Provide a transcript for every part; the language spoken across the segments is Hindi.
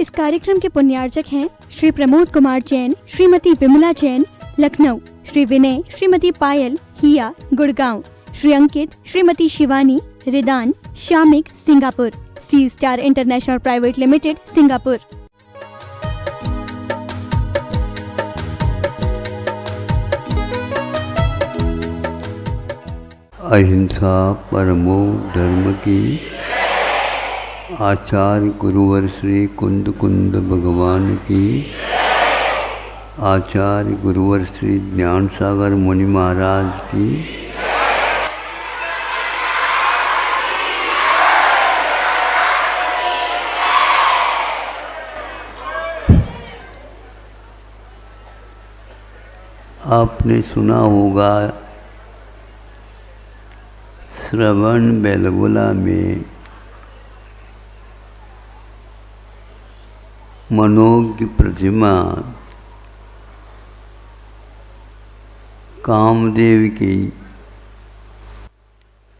इस कार्यक्रम के पुण्यार्चक हैं Shri Pramod Kumar Jain, Shrimati Vimla Jain, Lucknow, Shri Vinay, Shrimati Payal, Hiya, Gurgaon, Shri Ankit, Shrimati Shivani, Ridaan, Shamik, Singapore, sea star international private limited, Singapore. अहिंसा परमो धर्म की। आचार्य गुरुवर श्री कुंद कुंद भगवान की। आचार्य गुरुवर श्री ज्ञान सागर मुनि महाराज की। आपने सुना होगा श्रवण बेलगोला में मनोज्ञ प्रतिमा कामदेव की,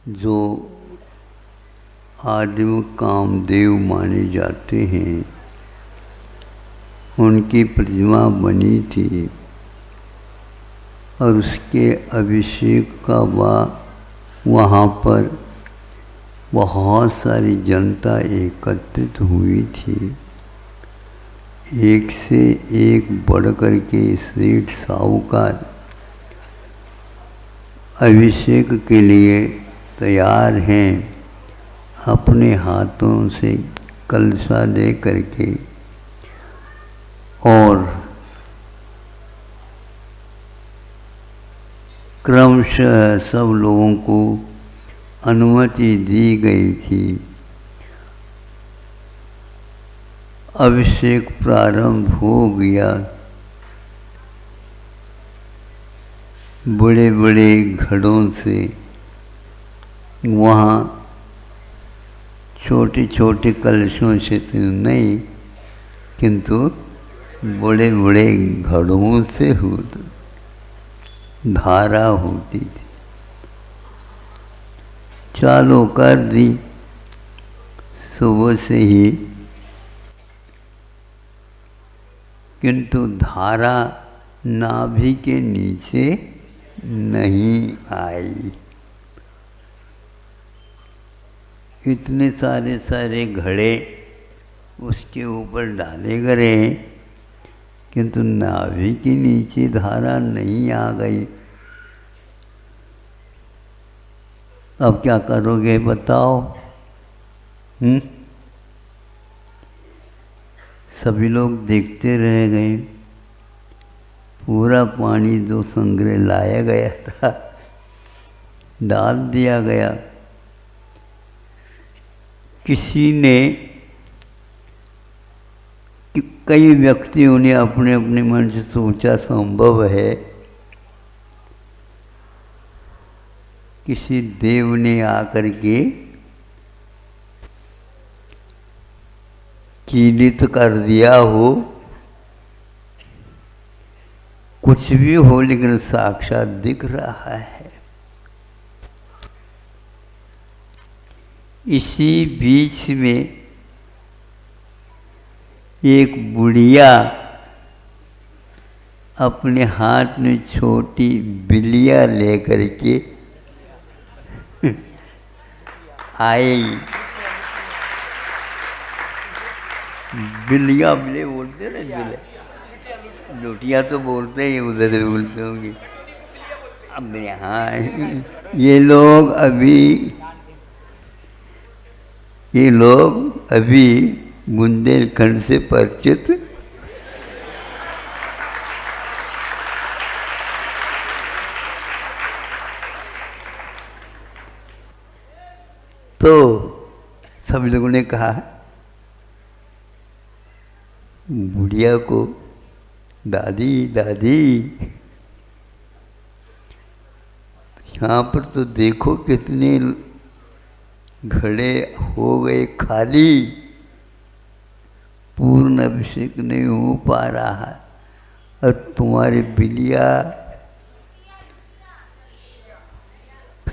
जो आदिम कामदेव माने जाते हैं, उनकी प्रतिमा बनी थी और उसके अभिषेक का वहाँ पर बहुत सारी जनता एकत्रित हुई थी। एक से एक बढ़ कर के सेठ साहूकार अभिषेक के लिए तैयार हैं, अपने हाथों से कलशा दे करके, और क्रमशः सब लोगों को अनुमति दी गई थी। अभिषेक प्रारंभ हो गया। बड़े बड़े घड़ों से, वहाँ छोटे छोटे कलशों से तो नहीं, किंतु बड़े बड़े घड़ों से होता, धारा होती थी। चालू कर दी सुबह से ही, किंतु धारा नाभि के नीचे नहीं आई। इतने सारे सारे घड़े उसके ऊपर डाले गए, किंतु नाभि के नीचे धारा नहीं आ गई। अब क्या करोगे बताओ? सभी लोग देखते रह गए। पूरा पानी जो संग्रह लाया गया था डाल दिया गया। किसी ने, कई व्यक्तियों ने अपने अपने मन से सोचा संभव है, किसी देव ने आकर के कीलित कर दिया हो, कुछ भी हो, लेकिन साक्षात दिख रहा है। इसी बीच में एक बुढ़िया अपने हाथ में छोटी बिल्लियाँ लेकर के आई। बिल्लियाँ बिल्ले बोलते हैं ना, बिल्ले लोटियाँ तो बोलते ही, उधर भी बोलते होंगे। अब यहाँ ये लोग अभी बुंदेलखंड से परिचित तो सभी लोगों ने कहा बुढ़िया को, दादी दादी यहाँ पर तो देखो कितने घड़े हो गए खाली, पूर्ण अभिषेक नहीं हो पा रहा है, और तुम्हारी बिल्लिया,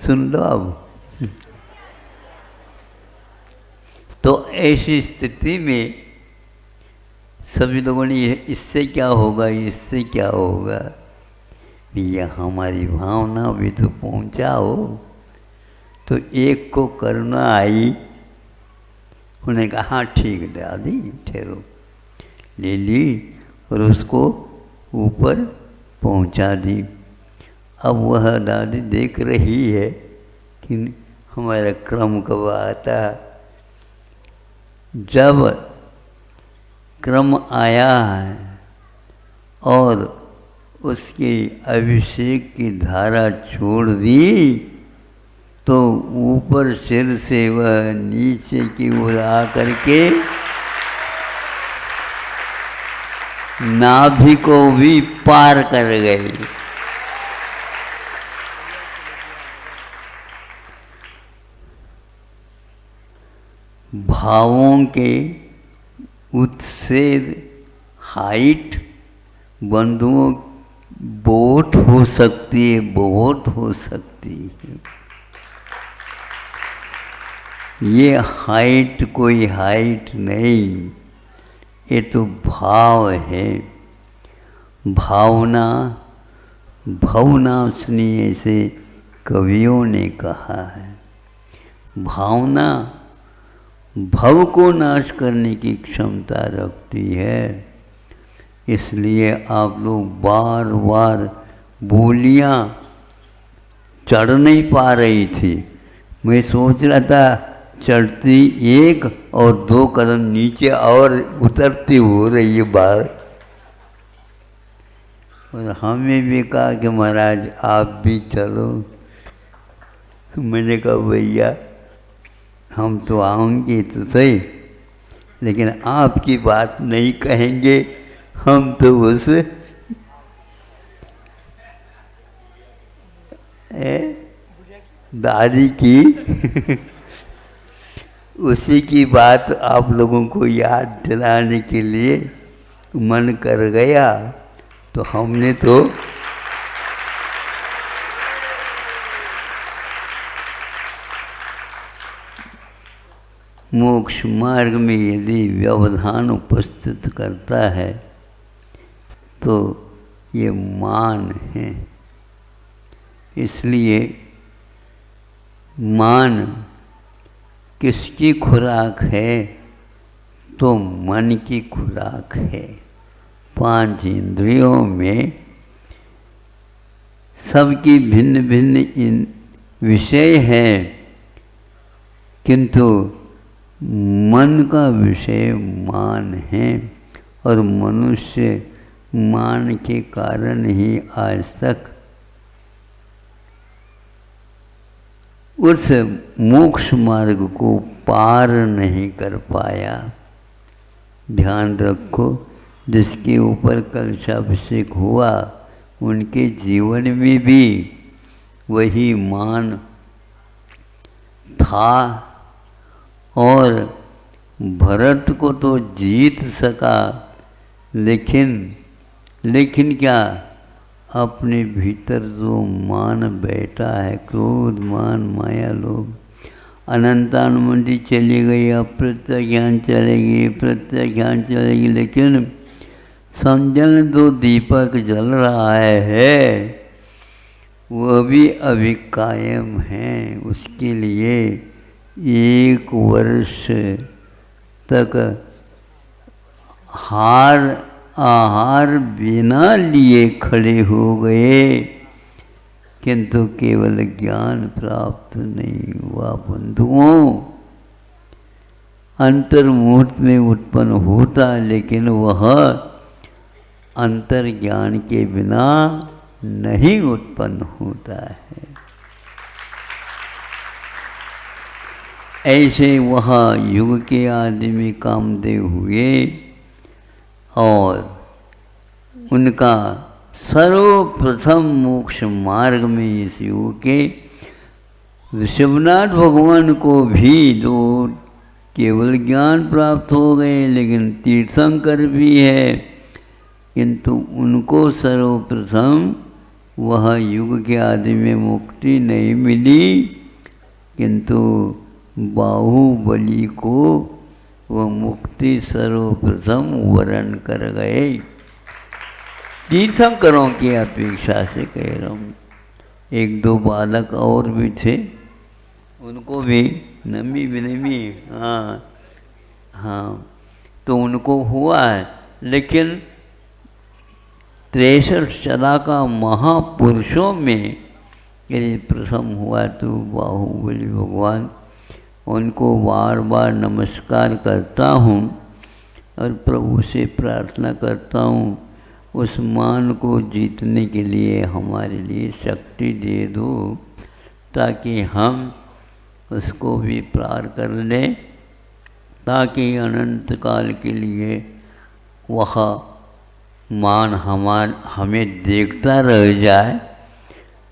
सुन लो अब। तो ऐसी स्थिति में सभी लोगों ने ये इससे क्या होगा, इससे क्या होगा, भैया हमारी भावना भी तो पहुंचाओ। तो एक को करुणा आई, उन्होंने कहा हाँ ठीक है दादी ठहरो, ले ली और उसको ऊपर पहुंचा दी। अब वह दादी देख रही है कि हमारा क्रम कब आता। जब क्रम आया है और उसके अभिषेक की धारा छोड़ दी, तो ऊपर सिर से वह नीचे की ओर आकर के नाभि को भी पार कर गई। भावों के उत्सेद हाइट बंधुओं बहुत हो सकती है, बहुत हो सकती है। ये हाइट कोई हाइट नहीं, ये तो भाव है। भावना भावना सुनिए ऐसे कवियों ने कहा है। भावना भव को नाश करने की क्षमता रखती है। इसलिए आप लोग बार बार बोलियां चढ़ नहीं पा रही थी। मैं सोच रहा था चढ़ती एक और दो कदम नीचे और उतरती हो रही है बात। और हमें भी कहा कि महाराज आप भी चलो। मैंने कहा भैया हम तो आएंगे तो सही, लेकिन आपकी बात नहीं कहेंगे, हम तो उस दादी की उसी की बात आप लोगों को याद दिलाने के लिए मन कर गया, तो हमने तो मोक्ष मार्ग में यदि व्यवधान उपस्थित करता है तो ये मान है। इसलिए मान किसकी खुराक है, तो मन की खुराक है। पांच इंद्रियों में सबकी भिन्न भिन्न विषय है, किंतु मन का विषय मान है। और मनुष्य मान के कारण ही आज तक उस मोक्ष मार्ग को पार नहीं कर पाया। ध्यान रखो, जिसके ऊपर कलशाभिषेक हुआ उनके जीवन में भी वही मान था, और भरत को तो जीत सका, लेकिन क्या अपने भीतर जो मान बैठा है, क्रोध मान माया लोभ, अनंतानुमंडी चली गई, अप्रत्यज्ञान चलेगी, प्रत्यज्ञान चलेगी, लेकिन समझन दो दीपक जल रहा है वह भी अभी कायम है। उसके लिए 1 वर्ष तक आहार बिना लिए खड़े हो गए, किंतु केवल ज्ञान प्राप्त नहीं हुआ। बंधुओं, अंतर्मुहूर्त में उत्पन्न होता, लेकिन वह अंतर ज्ञान के बिना नहीं उत्पन्न होता है। ऐसे वह युग के आदमी कामदेव हुए और उनका सर्वप्रथम मोक्ष मार्ग में इस युग के ऋषभनाथ भगवान को भी जो केवल ज्ञान प्राप्त हो गए, लेकिन तीर्थंकर भी है, किंतु उनको सर्वप्रथम वह युग के आदि में मुक्ति नहीं मिली, किंतु बाहुबली को वो मुक्ति सर्वप्रथम वरण कर गए। तीर्थंकरों की अपेक्षा से कह रहा हूँ। एक दो बालक और भी थे, उनको भी नमी विनमी, हाँ, तो उनको हुआ है, लेकिन 63 सदा का महापुरुषों में यदि प्रथम हुआ तो बाहुबली भगवान, उनको बार बार नमस्कार करता हूँ और प्रभु से प्रार्थना करता हूँ उस मान को जीतने के लिए हमारे लिए शक्ति दे दो, ताकि हम उसको भी पार कर लें, ताकि अनंत काल के लिए वह मान हमें देखता रह जाए,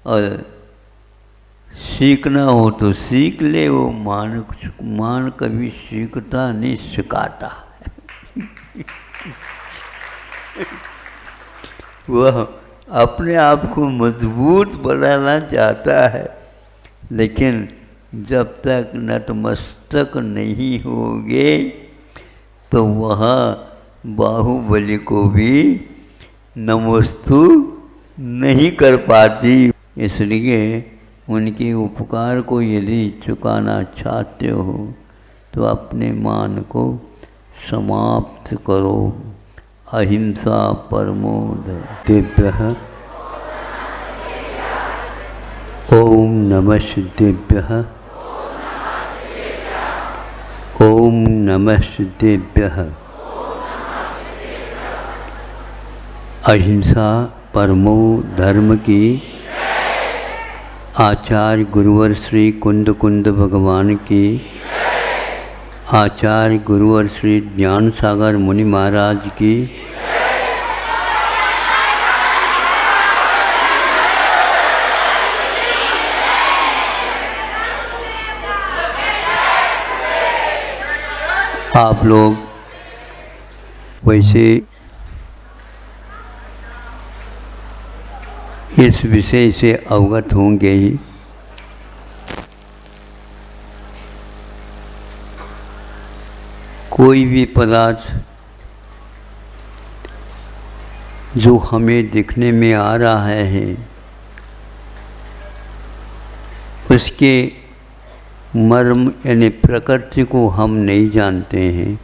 और सीखना हो तो सीख ले। वो मान कभी सीखता नहीं, सिखाता वह अपने आप को मजबूत बनाना चाहता है, लेकिन जब तक नतमस्तक नहीं होगे तो वह बाहुबली को भी नमस्तु नहीं कर पाती। इसलिए उनके उपकार को यदि चुकाना चाहते हो तो अपने मान को समाप्त करो। अहिंसा परमो दिव्यः। ओम नमः सिद्धेभ्यः। ओम नमः सिद्धेभ्यः। अहिंसा परमो धर्म की आचार्य गुरुवर श्री कुंद कुंद भगवान की, आचार्य गुरुवर श्री ज्ञान सागर मुनि महाराज की, आप लोग वैसे इस विषय से अवगत होंगे ही। कोई भी पदार्थ जो हमें दिखने में आ रहा है उसके मर्म यानी प्रकृति को हम नहीं जानते हैं,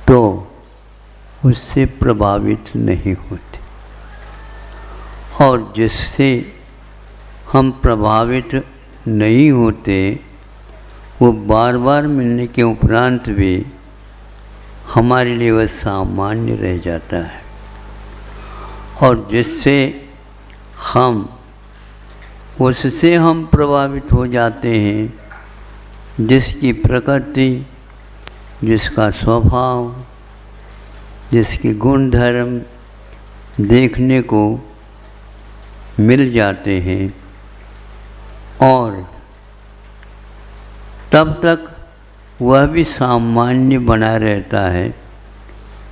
तो उससे प्रभावित नहीं होते। और जिससे हम प्रभावित नहीं होते वो बार बार मिलने के उपरांत भी हमारे लिए वह सामान्य रह जाता है। और जिससे उससे हम प्रभावित हो जाते हैं, जिसकी प्रकृति, जिसका स्वभाव, जिसके गुण धर्म देखने को मिल जाते हैं, और तब तक वह भी सामान्य बना रहता है।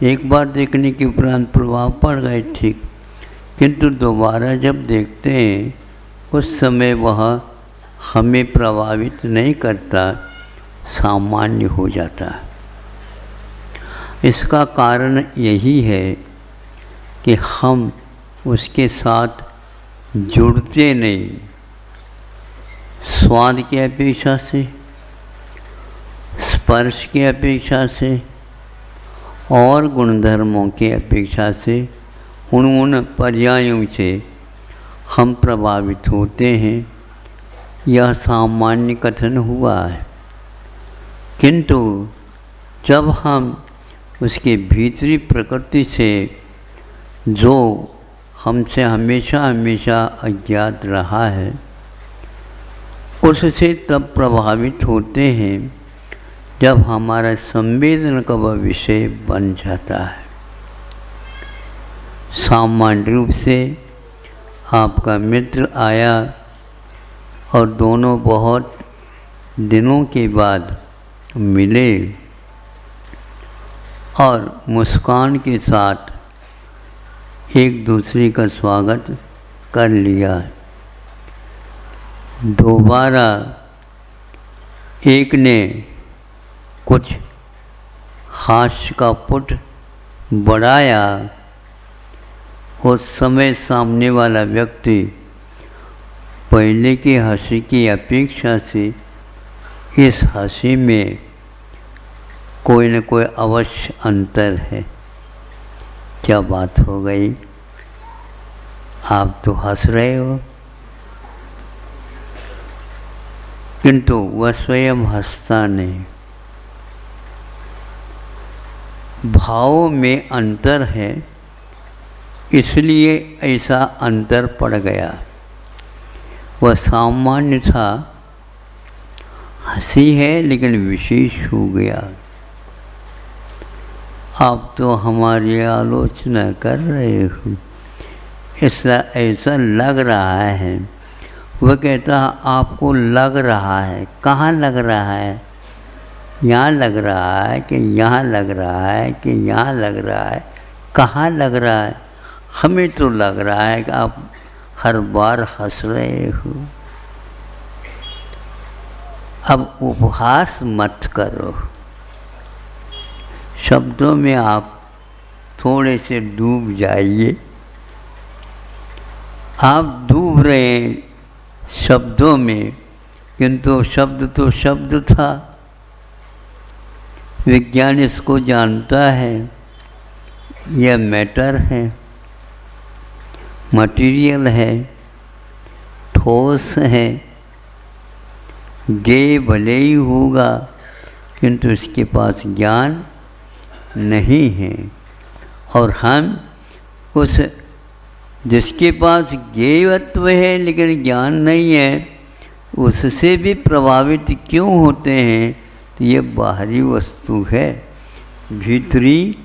एक बार देखने के उपरांत प्रभाव पड़ गए ठीक, किंतु दोबारा जब देखते हैं उस समय वह हमें प्रभावित नहीं करता, सामान्य हो जाता है। इसका कारण यही है कि हम उसके साथ जुड़ते नहीं। स्वाद की अपेक्षा से, स्पर्श की अपेक्षा से और गुणधर्मों की अपेक्षा से, उन पर्यायों से हम प्रभावित होते हैं। यह सामान्य कथन हुआ है, किंतु जब हम उसके भीतरी प्रकृति से, जो हमसे हमेशा हमेशा अज्ञात रहा है, उससे तब प्रभावित होते हैं जब हमारा संवेदन का वह विषय बन जाता है। सामान्य रूप से आपका मित्र आया और दोनों बहुत दिनों के बाद मिले और मुस्कान के साथ एक दूसरे का स्वागत कर लिया। दोबारा एक ने कुछ हास्य का पुट बढ़ाया, उस समय सामने वाला व्यक्ति पहले की हंसी की अपेक्षा से इस हंसी में कोई न कोई अवश्य अंतर है। क्या बात हो गई, आप तो हंस रहे हो, किंतु वह स्वयं हंसता नहीं। भाव में अंतर है, इसलिए ऐसा अंतर पड़ गया। वह सामान्य था, हंसी है लेकिन विशेष हो गया। आप तो हमारी आलोचना कर रहे हो, ऐसा लग रहा है। वह कहता आपको लग रहा है, कहाँ लग रहा है? यहाँ लग रहा है कि यहाँ लग रहा है कि यहाँ लग रहा है, कहाँ लग रहा है? हमें तो लग रहा है कि आप हर बार हंस रहे हो। अब उपहास मत करो, शब्दों में आप थोड़े से डूब जाइए। आप डूब रहे हैं शब्दों में, किंतु शब्द तो शब्द था। विज्ञान इसको जानता है, यह मैटर है, मटेरियल है, ठोस है। ज्ञेय भले ही होगा, किंतु इसके पास ज्ञान नहीं है। और हम उस जिसके पास ज्ञेयत्व है लेकिन ज्ञान नहीं है, उससे भी प्रभावित क्यों होते हैं? तो ये बाहरी वस्तु है, भीतरी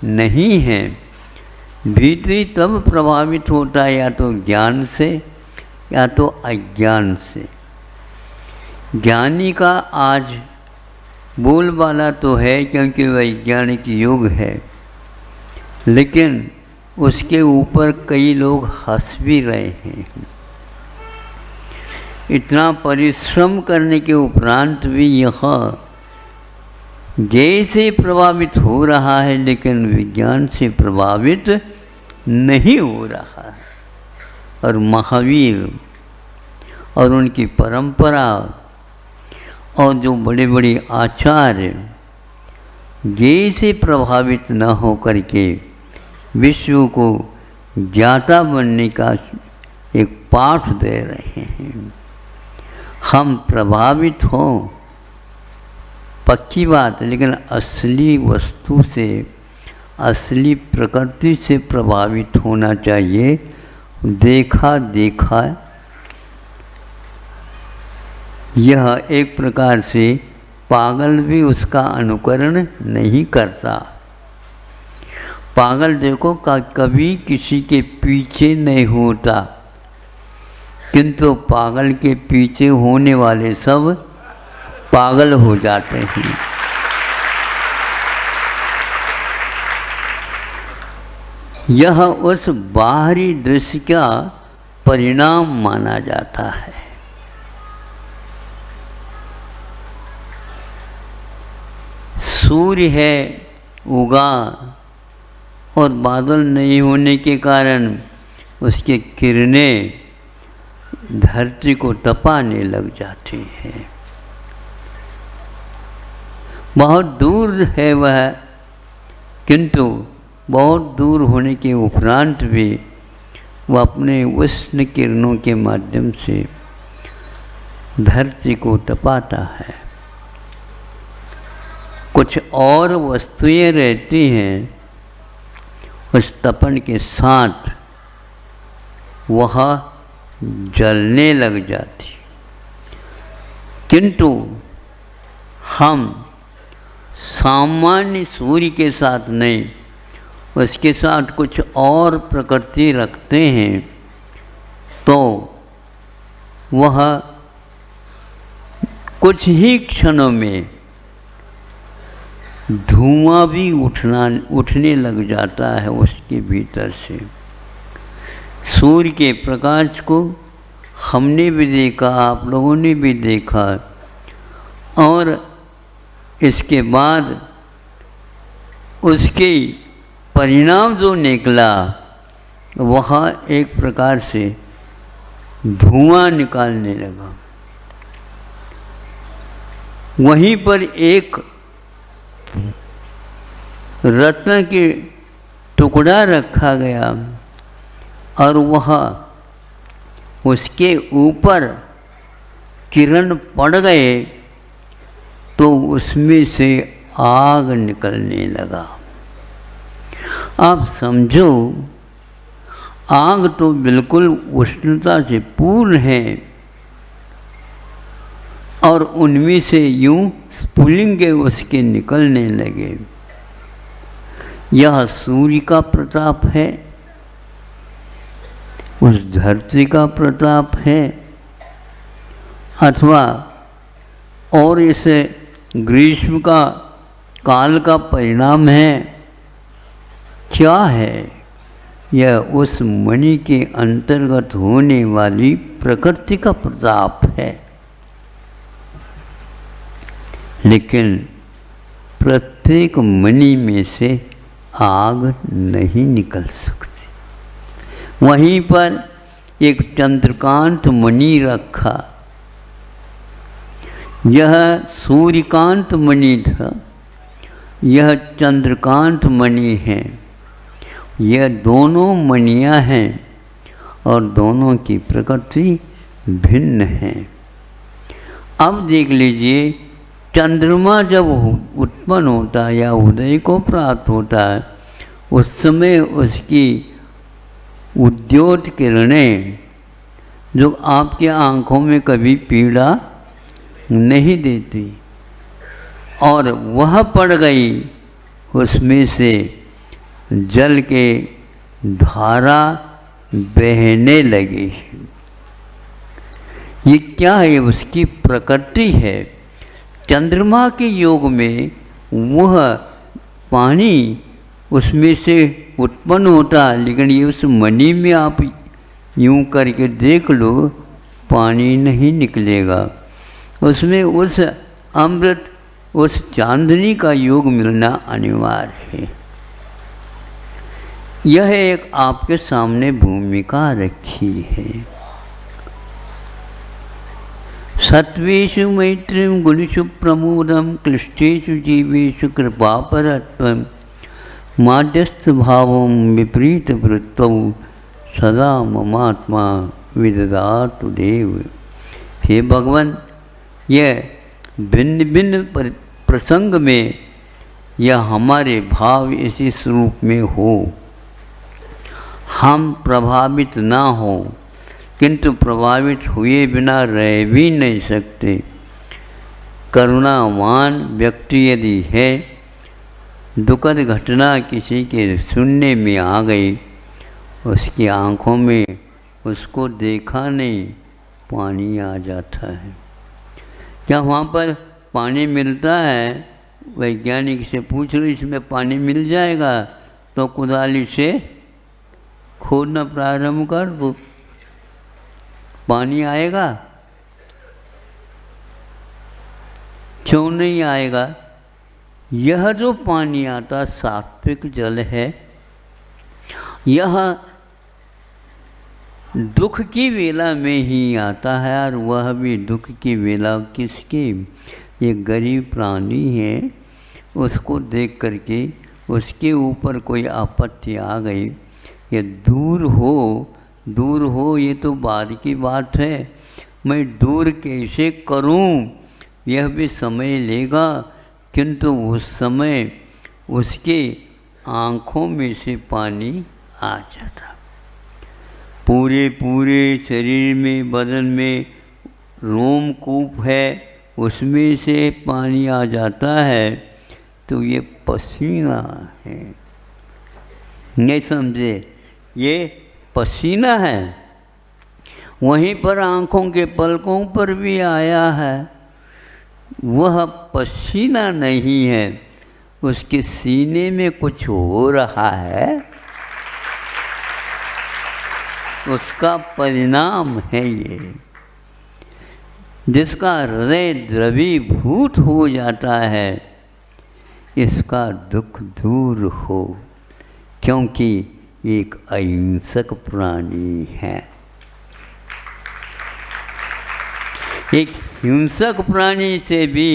नहीं है। भीतरी तब प्रभावित होता है या तो ज्ञान से या तो अज्ञान से। ज्ञानी का आज बोलबाला तो है क्योंकि वैज्ञानिक युग है, लेकिन उसके ऊपर कई लोग हंस भी रहे हैं। इतना परिश्रम करने के उपरांत भी यह ज्ञेय से प्रभावित हो रहा है, लेकिन विज्ञान से प्रभावित नहीं हो रहा है। और महावीर और उनकी परंपरा और जो बड़े बड़े आचार्य ज्ञेय से प्रभावित न हो करके विश्व को ज्ञाता बनने का एक पाठ दे रहे हैं। हम प्रभावित हों पक्की बात, लेकिन असली वस्तु से, असली प्रकृति से प्रभावित होना चाहिए। देखा देखा यह एक प्रकार से पागल भी उसका अनुकरण नहीं करता। पागल देखो कभी किसी के पीछे नहीं होता, किंतु पागल के पीछे होने वाले सब पागल हो जाते हैं। यह उस बाहरी दृश्य का परिणाम माना जाता है। सूर्य है उगा और बादल नहीं होने के कारण उसकी किरणें धरती को तपाने लग जाती हैं। बहुत दूर है वह, किंतु बहुत दूर होने के उपरांत भी वह अपने उष्ण किरणों के माध्यम से धरती को तपाता है। कुछ और वस्तुएं रहती हैं, उस तपन के साथ वह जलने लग जाती, किंतु हम सामान्य सूर्य के साथ नहीं, उसके साथ कुछ और प्रकृति रखते हैं, तो वह कुछ ही क्षणों में धुआं भी उठने लग जाता है उसके भीतर से। सूर्य के प्रकाश को हमने भी देखा, आप लोगों ने भी देखा, और इसके बाद उसके परिणाम जो निकला वह एक प्रकार से धुआं निकालने लगा। वहीं पर एक रत्न के टुकड़ा रखा गया और वह उसके ऊपर किरण पड़ गए तो उसमें से आग निकलने लगा। आप समझो, आग तो बिल्कुल उष्णता से पूर्ण है और उनमें से यूं स्फुलिंगे उसके निकलने लगे। यह सूर्य का प्रताप है, उस धरती का प्रताप है, अथवा और इसे ग्रीष्म का काल का परिणाम है? क्या है? यह उस मणि के अंतर्गत होने वाली प्रकृति का प्रताप है। लेकिन प्रत्येक मणि में से आग नहीं निकल सकती। वहीं पर एक चंद्रकांत मणि रखा। यह सूर्यकांत मणि था, यह चंद्रकांत मणि है। यह दोनों मणियाँ हैं और दोनों की प्रकृति भिन्न है। अब देख लीजिए, चंद्रमा जब उत्पन्न होता है या उदय को प्राप्त होता है, उस समय उसकी उद्योत किरणें जो आपके आँखों में कभी पीड़ा नहीं देती, और वह पड़ गई, उसमें से जल के धारा बहने लगी। ये क्या है? उसकी प्रकृति है। चंद्रमा के योग में वह पानी उसमें से उत्पन्न होता, लेकिन ये उस मणि में आप यूं करके देख लो, पानी नहीं निकलेगा। उसमें उस अमृत, उस चांदनी का योग मिलना अनिवार्य है। यह एक आपके सामने भूमिका रखी है। सत्वेषु मैत्रीं गुणेषु प्रमोदं क्लिष्टेषु जीवेषु कृपापरत्वं माध्यस्थ भावं विपरीत वृत्तौ सदा ममात्मा विदधातु देव। हे भगवान, यह भिन्न भिन्न प्रसंग में यह हमारे भाव इसी स्वरूप में हो, हम प्रभावित ना हो, किंतु प्रभावित हुए बिना रह भी नहीं सकते। करुणावान व्यक्ति यदि है, दुखद घटना किसी के सुनने में आ गई, उसकी आँखों में उसको देखा नहीं, पानी आ जाता है। क्या वहाँ पर पानी मिलता है? वैज्ञानिक से पूछ लो, इसमें पानी मिल जाएगा? तो कुदाली से खोदना प्रारंभ कर दो, पानी आएगा? क्यों नहीं आएगा? यह जो पानी आता सात्विक जल है, यह दुख की वेला में ही आता है, और वह भी दुख की वेला किसकी? ये गरीब प्राणी है, उसको देख करके उसके ऊपर कोई आपत्ति आ गई, ये दूर हो, ये तो बाद की बात है। मैं दूर कैसे करूं? यह भी समय लेगा, किंतु उस समय उसके आँखों में से पानी आ जाता। पूरे पूरे शरीर में, बदन में रोमकूप है, उसमें से पानी आ जाता है, तो ये पसीना है। नहीं समझे? ये पसीना है। वहीं पर आँखों के पलकों पर भी आया है, वह पसीना नहीं है, उसके सीने में कुछ हो रहा है, उसका परिणाम है ये, जिसका हृदय द्रवीभूत हो जाता है। इसका दुख दूर हो, क्योंकि एक अहिंसक प्राणी है। एक हिंसक प्राणी से भी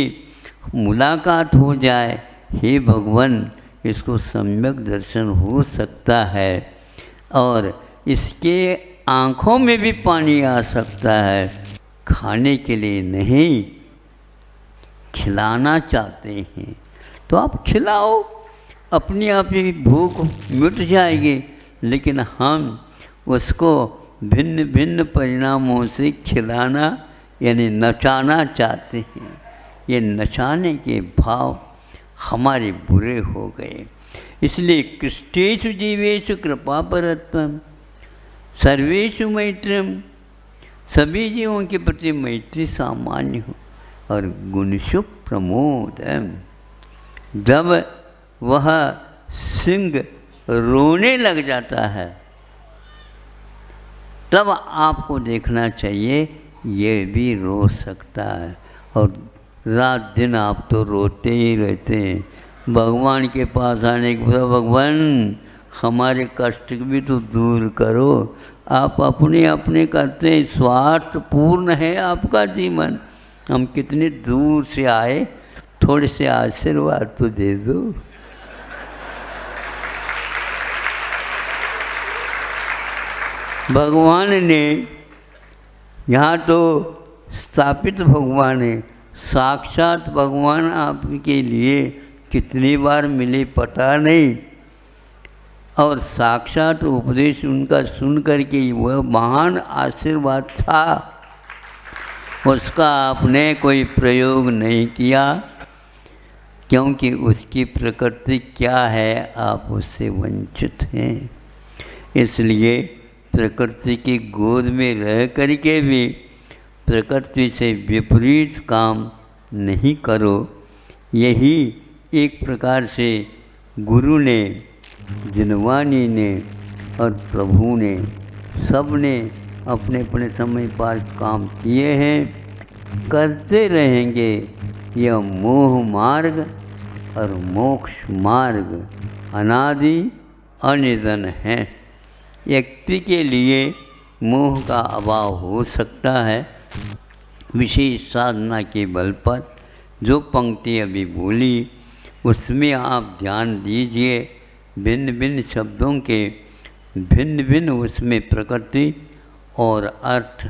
मुलाकात हो जाए, हे भगवान, इसको सम्यक दर्शन हो सकता है और इसके आँखों में भी पानी आ सकता है। खाने के लिए नहीं, खिलाना चाहते हैं तो आप खिलाओ, अपनी आप ही भूख मिट जाएगी। लेकिन हम उसको भिन्न भिन्न परिणामों से खिलाना यानी नचाना चाहते हैं। ये नचाने के भाव हमारे बुरे हो गए। इसलिए कृष्टेषु जीवेषु कृपा परत्वम, सर्वेषु मैत्रम, सभी जीवों के प्रति मैत्री सामान्य हो और गुणशु प्रमोदम। जब वह सिंह रोने लग जाता है तब आपको देखना चाहिए ये भी रो सकता है। और रात दिन आप तो रोते ही रहते हैं। भगवान के पास आने के बाद, भगवान हमारे कष्ट भी तो दूर करो। आप अपने अपने करते हैं, स्वार्थपूर्ण है आपका जीवन। हम कितने दूर से आए, थोड़े से आशीर्वाद तो दे दो। भगवान ने यहाँ तो स्थापित भगवान है, साक्षात भगवान आपके लिए कितनी बार मिले पता नहीं। और साक्षात उपदेश उनका सुन करके वह महान आशीर्वाद था, उसका आपने कोई प्रयोग नहीं किया, क्योंकि उसकी प्रकृति क्या है, आप उससे वंचित हैं। इसलिए प्रकृति की गोद में रह करके भी प्रकृति से विपरीत काम नहीं करो। यही एक प्रकार से गुरु ने, जिनवानी ने और प्रभु ने, सब ने अपने अपने समय पर काम किए हैं, करते रहेंगे। यह मोह मार्ग और मोक्ष मार्ग अनादि अनिधन है। व्यक्ति के लिए मोह का अभाव हो सकता है विशेष साधना के बल पर। जो पंक्ति अभी बोली उसमें आप ध्यान दीजिए, भिन्न भिन्न शब्दों के भिन्न भिन्न उसमें प्रकृति और अर्थ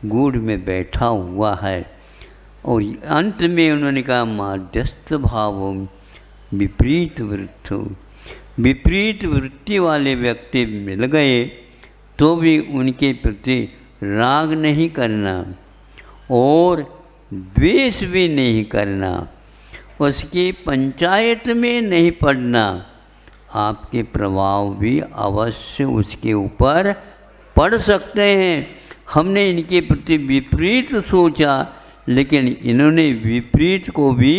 गूढ़ में बैठा हुआ है। और अंत में उन्होंने कहा माध्यस्थ भावों विपरीत वृत्तो। विपरीत वृत्ति वाले व्यक्ति मिल गए तो भी उनके प्रति राग नहीं करना और द्वेष भी नहीं करना, उसकी पंचायत में नहीं पड़ना। आपके प्रभाव भी अवश्य उसके ऊपर पढ़ सकते हैं। हमने इनके प्रति विपरीत सोचा, लेकिन इन्होंने विपरीत को भी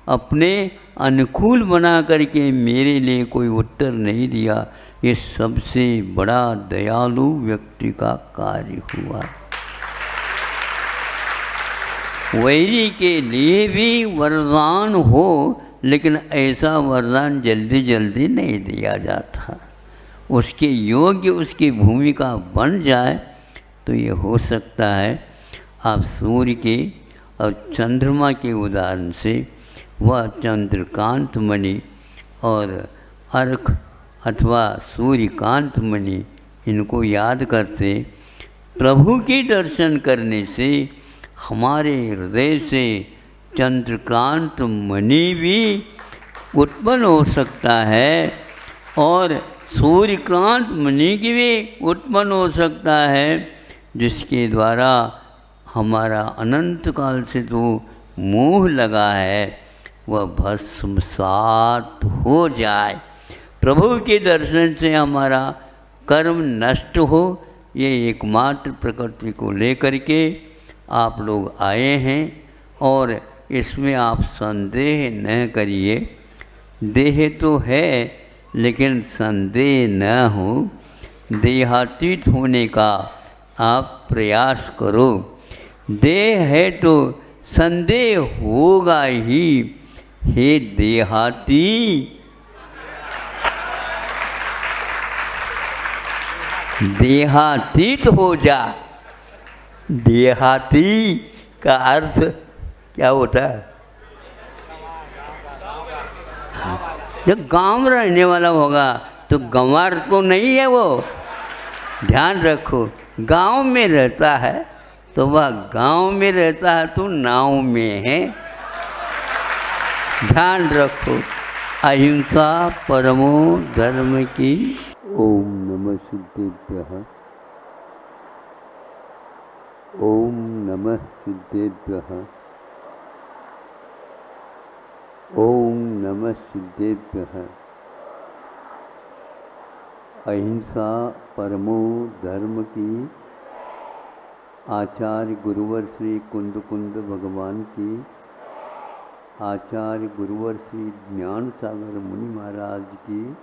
अपने अनुकूल बना करके मेरे लिए कोई उत्तर नहीं दिया। ये सबसे बड़ा दयालु व्यक्ति का कार्य हुआ। वैरी के लिए भी वरदान हो, लेकिन ऐसा वरदान जल्दी जल्दी नहीं दिया जाता। उसके योग्य उसकी भूमिका बन जाए तो ये हो सकता है। आप सूर्य के और चंद्रमा के उदाहरण से वह चंद्रकांत मणि और अर्क अथवा सूर्यकांत मणि, इनको याद करते प्रभु के दर्शन करने से हमारे हृदय से चंद्रकांत मणि भी उत्पन्न हो सकता है और सूर्यकांत मणि की भी उत्पन्न हो सकता है, जिसके द्वारा हमारा अनंत काल से जो मोह लगा है वह भस्मसात हो जाए। प्रभु के दर्शन से हमारा कर्म नष्ट हो, ये एकमात्र प्रकृति को लेकर के आप लोग आए हैं और इसमें आप संदेह न करिए। देह तो है लेकिन संदेह न हो, देहातीत होने का आप प्रयास करो। देह है तो संदेह होगा ही, हे देहाती, देहातीत हो जा। देहाती का अर्थ क्या होता है? जब गांव में रहने वाला होगा तो गंवार तो नहीं है वो। ध्यान रखो, गांव में रहता है तो वह गांव में रहता है तो नाव में है। ध्यान रखो, अहिंसा परमो धर्म की। ओम नमः सिद्धेभ्यः। ओम नमः सिद्धेभ्यः। ओम नमः सिद्धेभ्यः। अहिंसा परमो धर्म की। आचार्य गुरुवर श्री कुंद कुंद भगवान की। आचार्य गुरुवर श्री ज्ञान सागर मुनि महाराज की।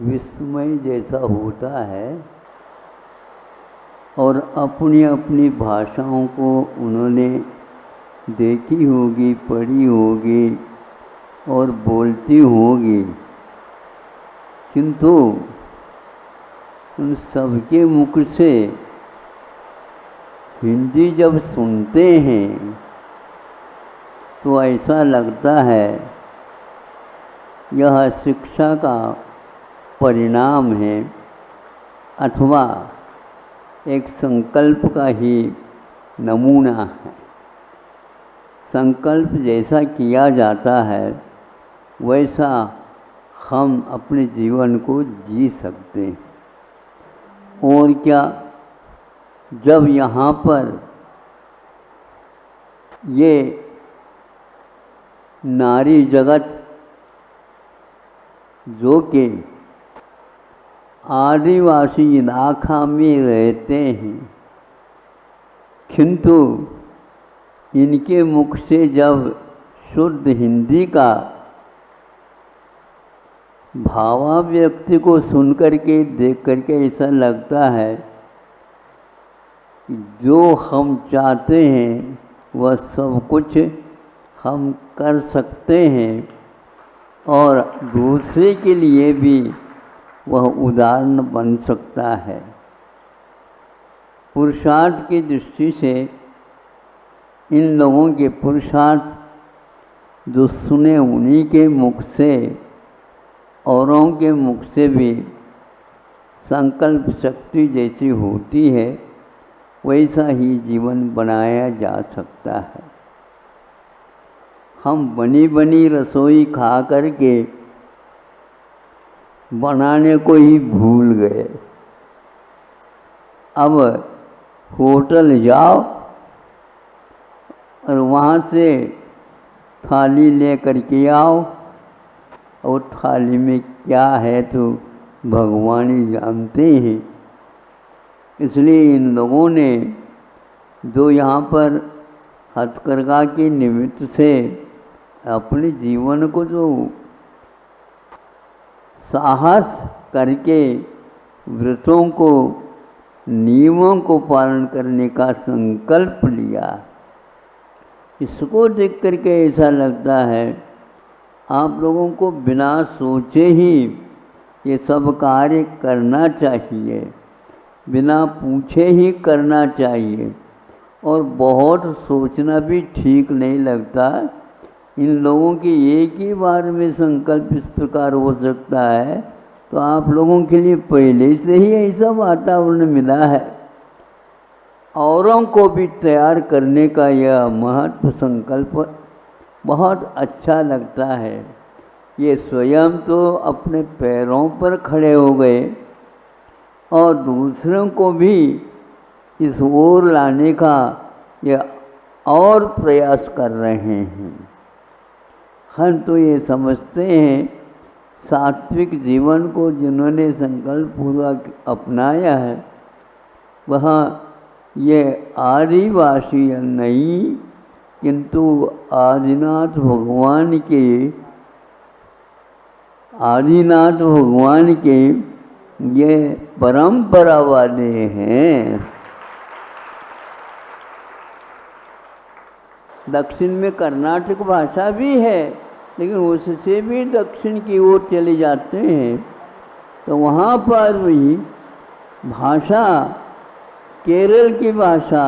विस्मय जैसा होता है और अपनी अपनी भाषाओं को उन्होंने देखी होगी, पढ़ी होगी और बोलती होगी, किंतु उन सबके मुख से हिंदी जब सुनते हैं तो ऐसा लगता है यह शिक्षा का परिणाम है अथवा एक संकल्प का ही नमूना है। संकल्प जैसा किया जाता है वैसा हम अपने जीवन को जी सकते हैं। और क्या, जब यहाँ पर ये नारी जगत जो कि आदिवासी इलाका में रहते हैं, किंतु इनके मुख से जब शुद्ध हिंदी का भावाव्यक्ति को सुन करके देख करके ऐसा लगता है कि जो हम चाहते हैं वह सब कुछ हम कर सकते हैं और दूसरे के लिए भी वह उदाहरण बन सकता है। पुरुषार्थ की दृष्टि से इन लोगों के पुरुषार्थ जो सुने उन्हीं के मुख से, औरों के मुख से भी संकल्प शक्ति जैसी होती है वैसा ही जीवन बनाया जा सकता है। हम बनी बनी रसोई खा करके बनाने को ही भूल गए। अब होटल जाओ और वहाँ से थाली ले करके आओ और थाली में क्या है तो भगवान ही जानते हैं। इसलिए इन लोगों ने जो यहाँ पर हथकरघा के निमित्त से अपने जीवन को जो साहस करके व्रतों को, नियमों को पालन करने का संकल्प लिया, इसको देख करके ऐसा लगता है आप लोगों को बिना सोचे ही ये सब कार्य करना चाहिए, बिना पूछे ही करना चाहिए। और बहुत सोचना भी ठीक नहीं लगता। इन लोगों के एक ही बार में संकल्प इस प्रकार हो सकता है, तो आप लोगों के लिए पहले से ही ऐसा वातावरण मिला है। औरों को भी तैयार करने का यह महत्व संकल्प बहुत अच्छा लगता है। ये स्वयं तो अपने पैरों पर खड़े हो गए और दूसरों को भी इस ओर लाने का ये और प्रयास कर रहे हैं। हम तो ये समझते हैं सात्विक जीवन को जिन्होंने संकल्प पूर्वक अपनाया है वह ये आदिवासी नहीं किंतु आदिनाथ भगवान के ये परंपरा वाले हैं। दक्षिण में कर्नाटक भाषा भी है, लेकिन उससे भी दक्षिण की ओर चले जाते हैं तो वहाँ पर भी भाषा, केरल की भाषा,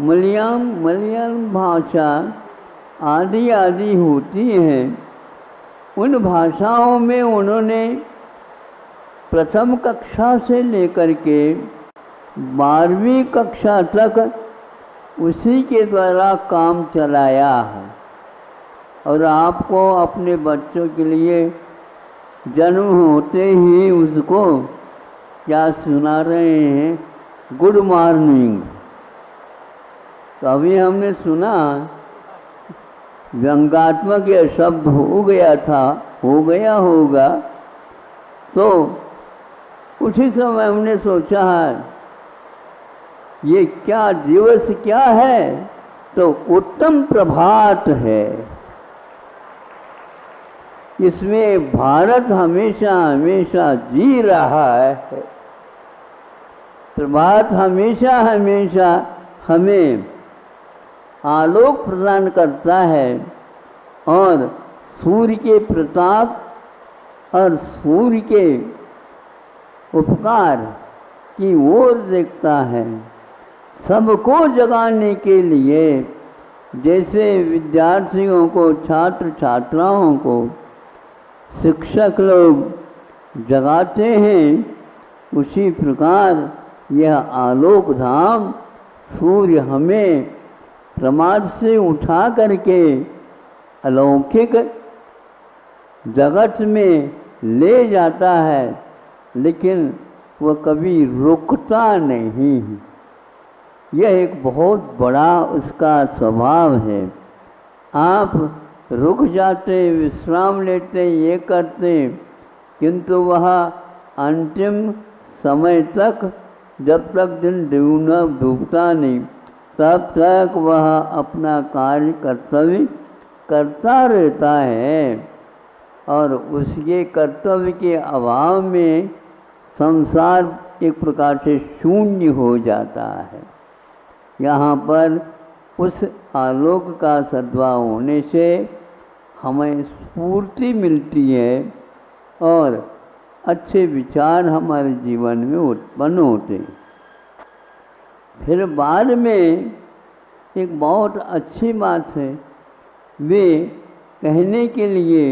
मलयालम भाषा आदि आदि होती हैं। उन भाषाओं में उन्होंने प्रथम कक्षा से लेकर के 12वीं कक्षा तक उसी के द्वारा काम चलाया है। और आपको अपने बच्चों के लिए जन्म होते ही उसको क्या सुना रहे हैं, गुड मॉर्निंग। तो अभी हमने सुना व्यंग्यात्मक यह शब्द हो गया होगा, तो उसी समय हमने सोचा है ये क्या दिवस क्या है, तो उत्तम प्रभात है। इसमें भारत हमेशा हमेशा जी रहा है। प्रभात हमेशा हमेशा हमें आलोक प्रदान करता है और सूर्य के प्रताप और सूर्य के उपकार की ओर देखता है। सबको जगाने के लिए, जैसे विद्यार्थियों को, छात्र छात्राओं को शिक्षक लोग जगाते हैं, उसी प्रकार यह आलोक धाम सूर्य हमें प्रमाद से उठा करके अलौकिक जगत में ले जाता है, लेकिन वह कभी रुकता नहीं। यह एक बहुत बड़ा उसका स्वभाव है। आप रुक जाते, विश्राम लेते, ये करते, किंतु वह अंतिम समय तक, जब तक दिन डूबता नहीं, तब तक वह अपना कार्य कर्तव्य करता रहता है। और उसके कर्तव्य के अभाव में संसार एक प्रकार से शून्य हो जाता है। यहाँ पर उस आलोक का सद्भाव होने से हमें स्फूर्ति मिलती है और अच्छे विचार हमारे जीवन में उत्पन्न होते हैं। फिर बाद में एक बहुत अच्छी बात है, वे कहने के लिए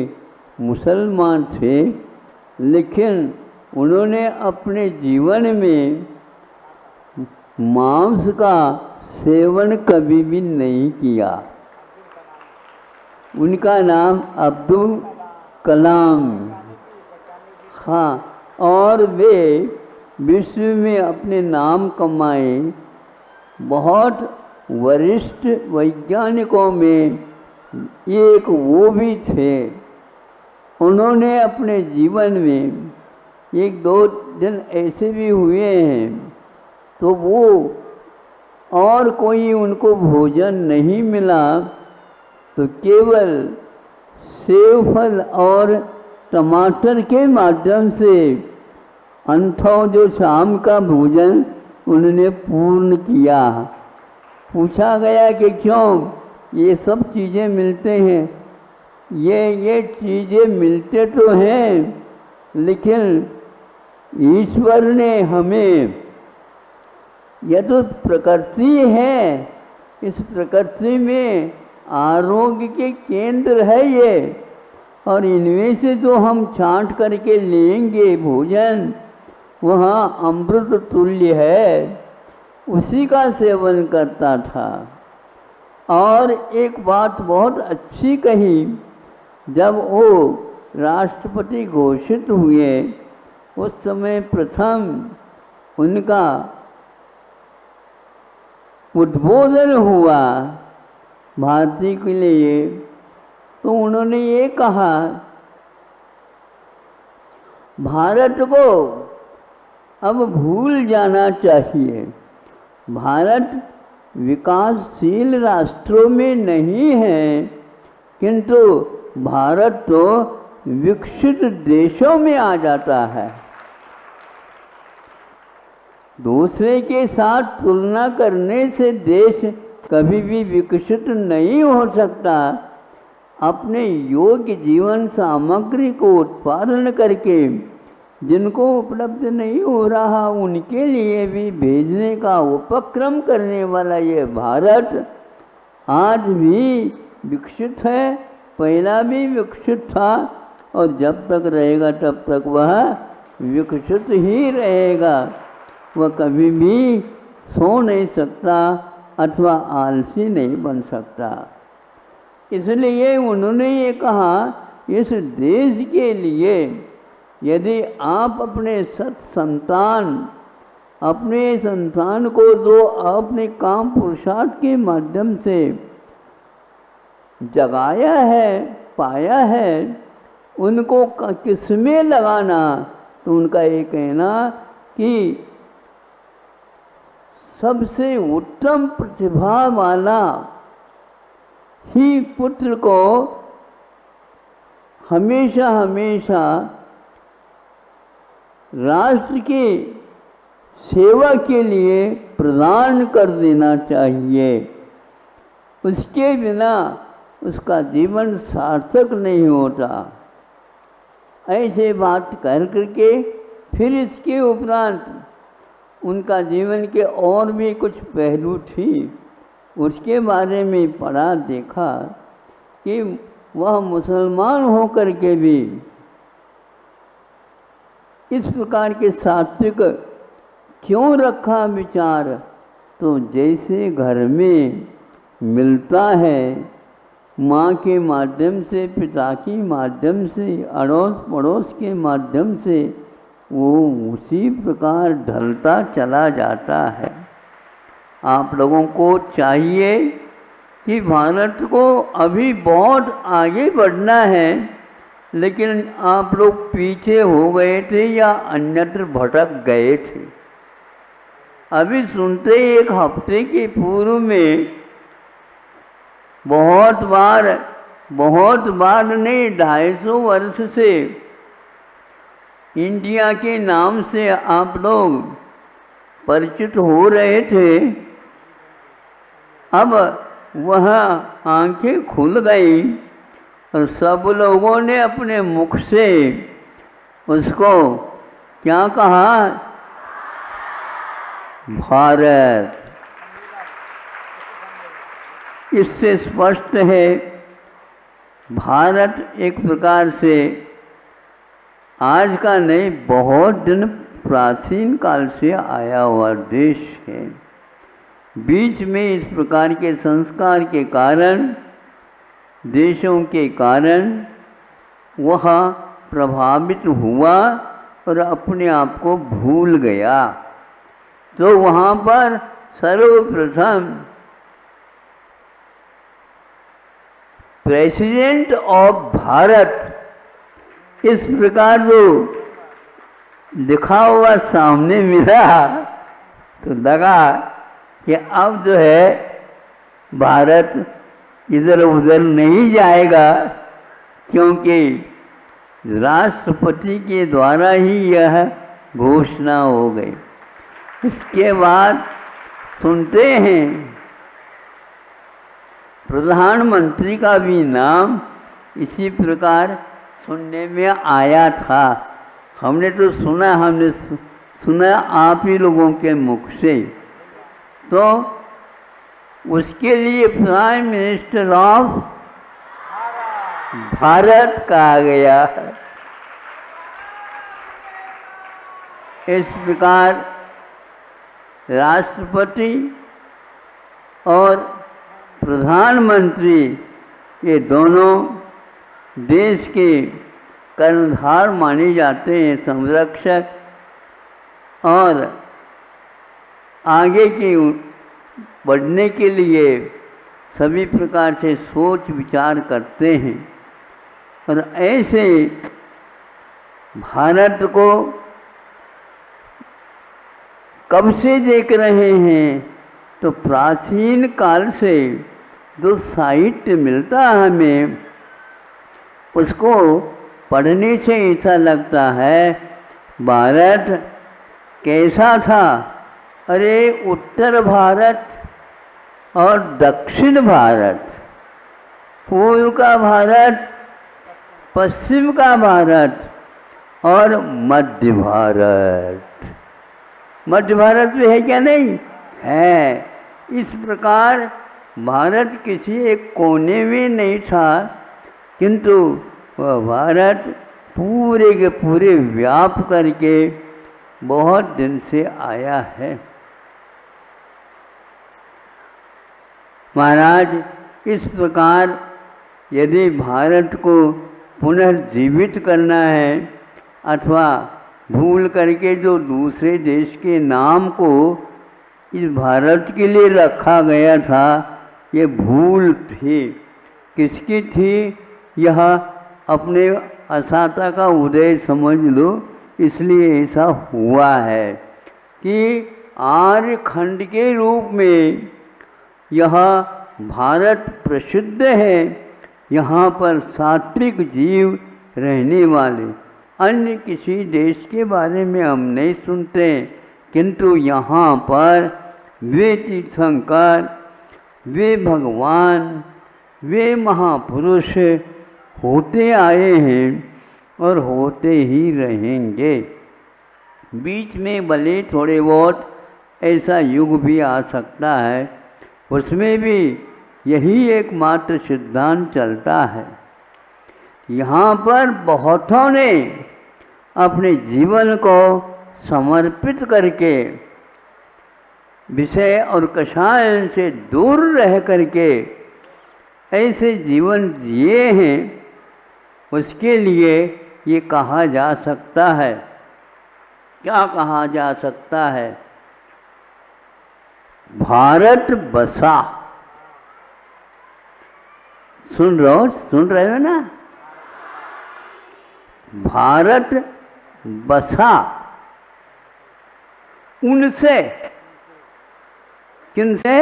मुसलमान थे, लेकिन उन्होंने अपने जीवन में मांस का सेवन कभी भी नहीं किया। उनका नाम अब्दुल कलाम। हाँ, और वे विश्व में अपने नाम कमाए बहुत वरिष्ठ वैज्ञानिकों में एक वो भी थे। उन्होंने अपने जीवन में एक दो दिन ऐसे भी हुए हैं तो वो और कोई उनको भोजन नहीं मिला, तो केवल सेव फल और टमाटर के माध्यम से अंथों जो शाम का भोजन उन्होंने पूर्ण किया। पूछा गया कि क्यों ये सब चीज़ें मिलते हैं, ये चीज़ें मिलते तो हैं, लेकिन ईश्वर ने हमें, यह तो प्रकृति है, इस प्रकृति में आरोग्य के केंद्र है ये, और इनमें से जो हम छांट करके लेंगे भोजन, वहाँ अमृत तुल्य है, उसी का सेवन करता था। और एक बात बहुत अच्छी कही, जब वो राष्ट्रपति घोषित हुए उस समय प्रथम उनका उद्बोधन हुआ भारतीय के लिए, तो उन्होंने ये कहा, भारत को अब भूल जाना चाहिए। भारत विकासशील राष्ट्रों में नहीं है, किंतु भारत तो विकसित देशों में आ जाता है। दूसरे के साथ तुलना करने से देश कभी भी विकसित नहीं हो सकता। अपने योग्य जीवन सामग्री को उत्पादन करके जिनको उपलब्ध नहीं हो रहा उनके लिए भी भेजने का उपक्रम करने वाला ये भारत आज भी विकसित है, पहला भी विकसित था और जब तक रहेगा तब तक वह विकसित ही रहेगा। वह कभी भी सो नहीं सकता अथवा आलसी नहीं बन सकता। इसलिए उन्होंने ये कहा, इस देश के लिए यदि आप अपने अपने संतान को जो अपने काम पुरुषार्थ के माध्यम से जगाया है, पाया है, उनको किसमें लगाना, तो उनका ये कहना कि सबसे उत्तम प्रतिभा वाला ही पुत्र को हमेशा हमेशा राष्ट्र की सेवा के लिए प्रदान कर देना चाहिए। उसके बिना उसका जीवन सार्थक नहीं होता। ऐसे बात कर करके फिर इसके उपरांत उनका जीवन के और भी कुछ पहलू थी, उसके बारे में पढ़ा देखा कि वह मुसलमान होकर के भी इस प्रकार के सात्विक क्यों रखा विचार। तो जैसे घर में मिलता है माँ के माध्यम से, पिता के माध्यम से, अड़ोस पड़ोस के माध्यम से, वो उसी प्रकार ढलता चला जाता है। आप लोगों को चाहिए कि भारत को अभी बहुत आगे बढ़ना है, लेकिन आप लोग पीछे हो गए थे या अन्यत्र भटक गए थे। अभी सुनते एक हफ्ते के पूर्व में बहुत बार नहीं, 250 वर्ष से इंडिया के नाम से आप लोग परिचित हो रहे थे। अब वह आंखें खुल गई और सब लोगों ने अपने मुख से उसको क्या कहा, भारत। इससे स्पष्ट है भारत एक प्रकार से आज का नहीं, बहुत दिन प्राचीन काल से आया हुआ देश है। बीच में इस प्रकार के संस्कार के कारण, देशों के कारण वह प्रभावित हुआ और अपने आप को भूल गया। तो वहाँ पर सर्वप्रथम प्रेसिडेंट ऑफ भारत इस प्रकार जो लिखा हुआ सामने मिला तो लगा कि अब जो है भारत इधर उधर नहीं जाएगा, क्योंकि राष्ट्रपति के द्वारा ही यह घोषणा हो गई। इसके बाद सुनते हैं प्रधानमंत्री का भी नाम इसी प्रकार सुनने में आया था। हमने तो सुना आप ही लोगों के मुख से। तो उसके लिए प्राइम मिनिस्टर ऑफ भारत कहा गया। इस प्रकार राष्ट्रपति और प्रधानमंत्री ये दोनों देश के कर्णधार माने जाते हैं, संरक्षक, और आगे के बढ़ने के लिए सभी प्रकार से सोच विचार करते हैं। और ऐसे भारत को कब से देख रहे हैं तो प्राचीन काल से जो साहित्य मिलता है हमें, उसको पढ़ने से ऐसा लगता है भारत कैसा था। अरे उत्तर भारत और दक्षिण भारत, पूर्व का भारत, पश्चिम का भारत और मध्य भारत। मध्य भारत भी है क्या? नहीं है। इस प्रकार भारत किसी एक कोने में नहीं था, किंतु वह भारत पूरे के पूरे व्याप करके बहुत दिन से आया है। महाराज, इस प्रकार यदि भारत को पुनर्जीवित करना है अथवा भूल करके जो दूसरे देश के नाम को इस भारत के लिए रखा गया था, ये भूल थी। किसकी थी? यह अपने असाता का उदय समझ लो, इसलिए ऐसा हुआ है कि आर्यखंड के रूप में यह भारत प्रसिद्ध है। यहाँ पर सात्विक जीव रहने वाले, अन्य किसी देश के बारे में हम नहीं सुनते, किंतु यहाँ पर वे तीर्थंकर, वे भगवान, वे महापुरुष होते आए हैं और होते ही रहेंगे। बीच में भले थोड़े बहुत ऐसा युग भी आ सकता है, उसमें भी यही एकमात्र सिद्धांत चलता है। यहाँ पर बहुतों ने अपने जीवन को समर्पित करके विषय और कषाय से दूर रह करके ऐसे जीवन जिए हैं। उसके लिए ये कहा जा सकता है, क्या कहा जा सकता है? भारत बसा। सुन रहे हो ना? भारत बसा उनसे, किनसे?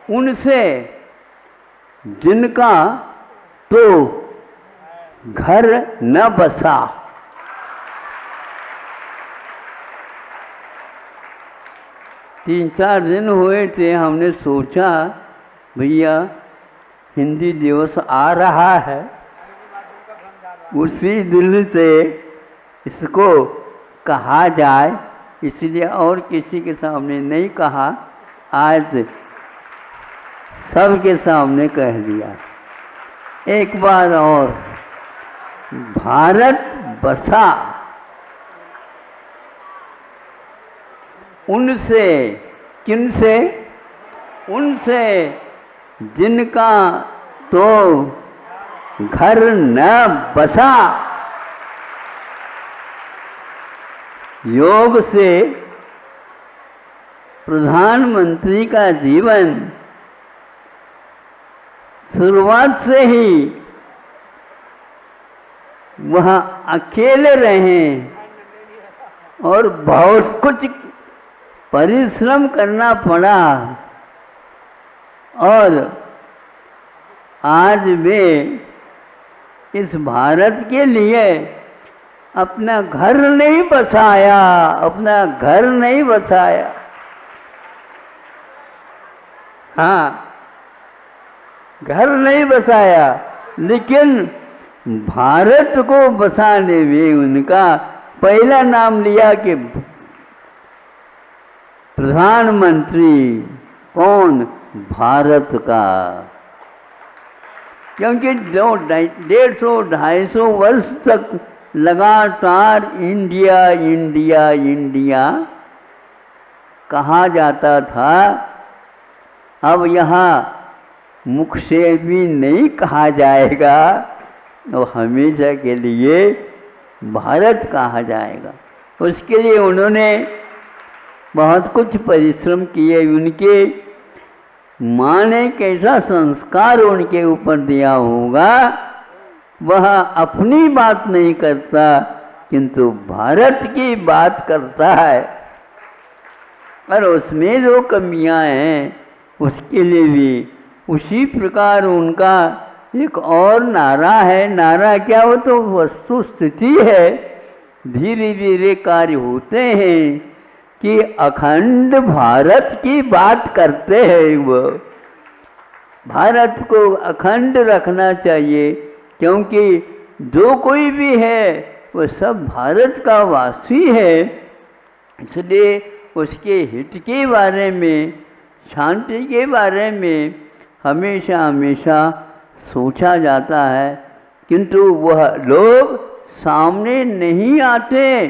उनसे जिनका तो घर न बसा। तीन चार दिन हुए थे, हमने सोचा भैया हिंदी दिवस आ रहा है, उसी दिल से इसको कहा जाए, इसलिए और किसी के सामने नहीं कहा, आज सबके सामने कह दिया। एक बार और, भारत बसा उनसे, किनसे? उनसे जिनका तो घर न बसा। योग से प्रधानमंत्री का जीवन शुरुआत से ही वह अकेले रहे और बहुत कुछ परिश्रम करना पड़ा, और आज वे इस भारत के लिए अपना घर नहीं बसाया, अपना घर नहीं बसाया। हाँ, घर नहीं बसाया, लेकिन भारत को बसाने में उनका पहला नाम लिया कि प्रधानमंत्री। कौन? भारत का। क्योंकि जो 150-250 वर्ष तक लगातार इंडिया इंडिया इंडिया कहा जाता था, अब यहाँ मुख से भी नहीं कहा जाएगा, और हमेशा के लिए भारत कहा जाएगा। उसके लिए उन्होंने बहुत कुछ परिश्रम किए। उनके माँ ने कैसा संस्कार उनके ऊपर दिया होगा, वह अपनी बात नहीं करता, किंतु भारत की बात करता है। और उसमें जो कमियां हैं उसके लिए भी उसी प्रकार उनका एक और नारा है। नारा क्या, वो तो वस्तु स्थिति है, धीरे धीरे कार्य होते हैं कि अखंड भारत की बात करते हैं। वो भारत को अखंड रखना चाहिए, क्योंकि जो कोई भी है वो सब भारत का वासी है। इसलिए उसके हित के बारे में, शांति के बारे में हमेशा हमेशा सोचा जाता है, किंतु वह लोग सामने नहीं आते।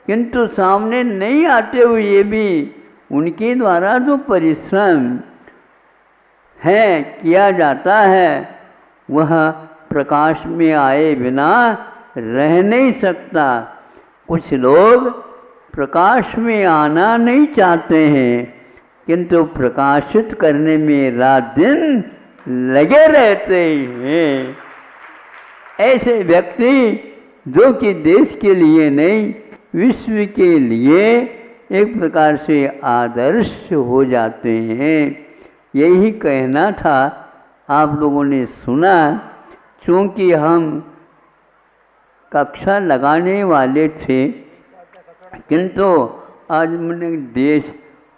किंतु सामने नहीं आते हुए भी उनके द्वारा जो परिश्रम है किया जाता है वह प्रकाश में आए बिना रह नहीं सकता। कुछ लोग प्रकाश में आना नहीं चाहते हैं, किंतु प्रकाशित करने में रात दिन लगे रहते हैं। ऐसे व्यक्ति जो कि देश के लिए नहीं, विश्व के लिए एक प्रकार से आदर्श हो जाते हैं। यही कहना था, आप लोगों ने सुना। चूँकि हम कक्षा लगाने वाले थे, किंतु आज मैंने देश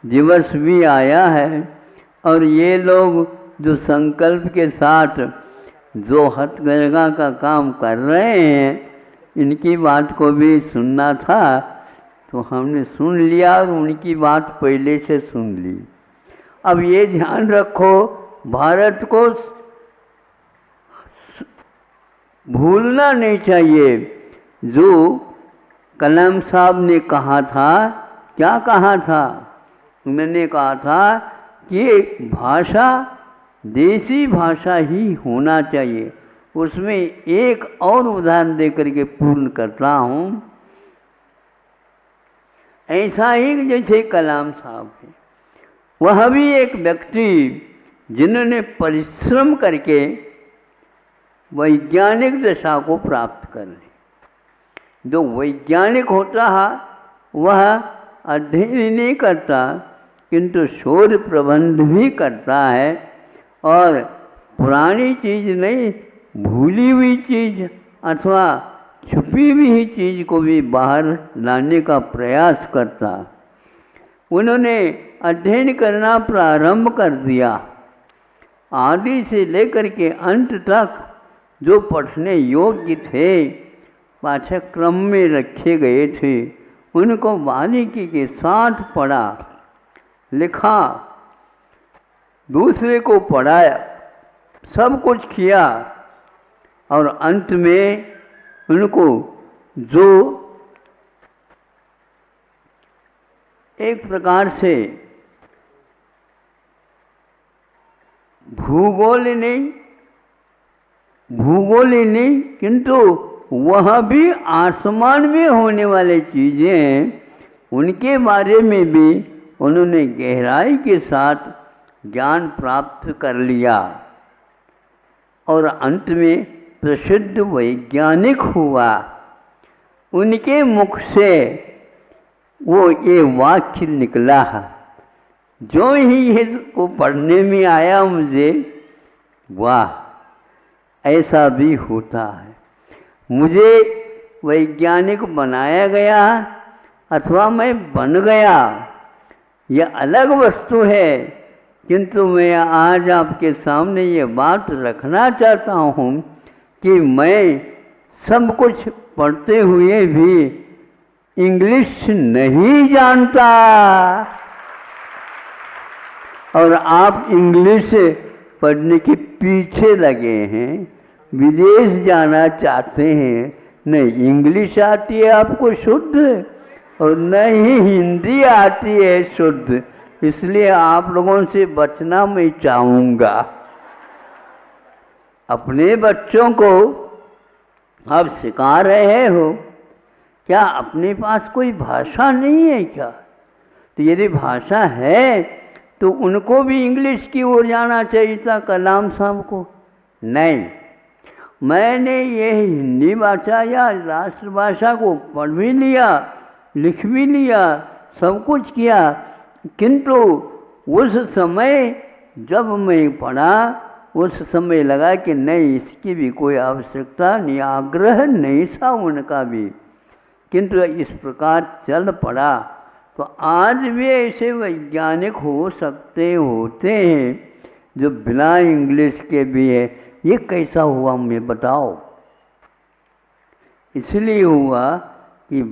दिवस भी आया है और ये लोग जो संकल्प के साथ जो हथकरघा का काम कर रहे हैं, इनकी बात को भी सुनना था, तो हमने सुन लिया और उनकी बात पहले से सुन ली। अब ये ध्यान रखो, भारत को भूलना नहीं चाहिए। जो कलाम साहब ने कहा था, क्या कहा था? उन्होंने कहा था कि भाषा देसी भाषा ही होना चाहिए। उसमें एक और उदाहरण देकर के पूर्ण करता हूँ। ऐसा ही जैसे कलाम साहब है, वह भी एक व्यक्ति जिन्होंने परिश्रम करके वैज्ञानिक दशा को प्राप्त कर ली। जो वैज्ञानिक होता है वह अध्ययन नहीं करता, किंतु शोध प्रबंध भी करता है और पुरानी चीज़ नहीं, भूली हुई चीज़ अथवा छुपी हुई चीज़ को भी बाहर लाने का प्रयास करता। उन्होंने अध्ययन करना प्रारंभ कर दिया। आदि से लेकर के अंत तक जो पढ़ने योग्य थे, पाठ्यक्रम में रखे गए थे, उनको बारीकी के साथ पढ़ा, लिखा, दूसरे को पढ़ाया, सब कुछ किया और अंत में उनको जो एक प्रकार से भूगोल नहीं, किंतु वह भी आसमान में होने वाली चीज़ें हैं, उनके बारे में भी उन्होंने गहराई के साथ ज्ञान प्राप्त कर लिया और अंत में प्रसिद्ध वैज्ञानिक हुआ। उनके मुख से वो ये वाक्य निकला है, जो ही इसको पढ़ने में आया मुझे, वाह, ऐसा भी होता है। मुझे वैज्ञानिक बनाया गया अथवा मैं बन गया, यह अलग वस्तु है, किंतु मैं आज आपके सामने ये बात रखना चाहता हूँ कि मैं सब कुछ पढ़ते हुए भी इंग्लिश नहीं जानता और आप इंग्लिश पढ़ने के पीछे लगे हैं, विदेश जाना चाहते हैं। नहीं इंग्लिश आती है आपको शुद्ध और न ही हिंदी आती है शुद्ध, इसलिए आप लोगों से बचना मैं चाहूँगा। अपने बच्चों को आप सिखा रहे हो, क्या अपने पास कोई भाषा नहीं है क्या? तो यदि भाषा है तो उनको भी इंग्लिश की ओर जाना चाहिए था कलाम साहब को। नहीं, मैंने ये हिंदी भाषा या राष्ट्रभाषा को पढ़ भी लिया, लिख भी लिया, सब कुछ किया, किंतु उस समय जब मैं पढ़ा उस समय लगा कि नहीं, इसकी भी कोई आवश्यकता नहीं, आग्रह नहीं था उनका भी, किंतु इस प्रकार चल पड़ा। तो आज भी ऐसे वैज्ञानिक हो सकते होते हैं जो बिना इंग्लिश के भी है। ये कैसा हुआ मैं बताओ? इसलिए हुआ कि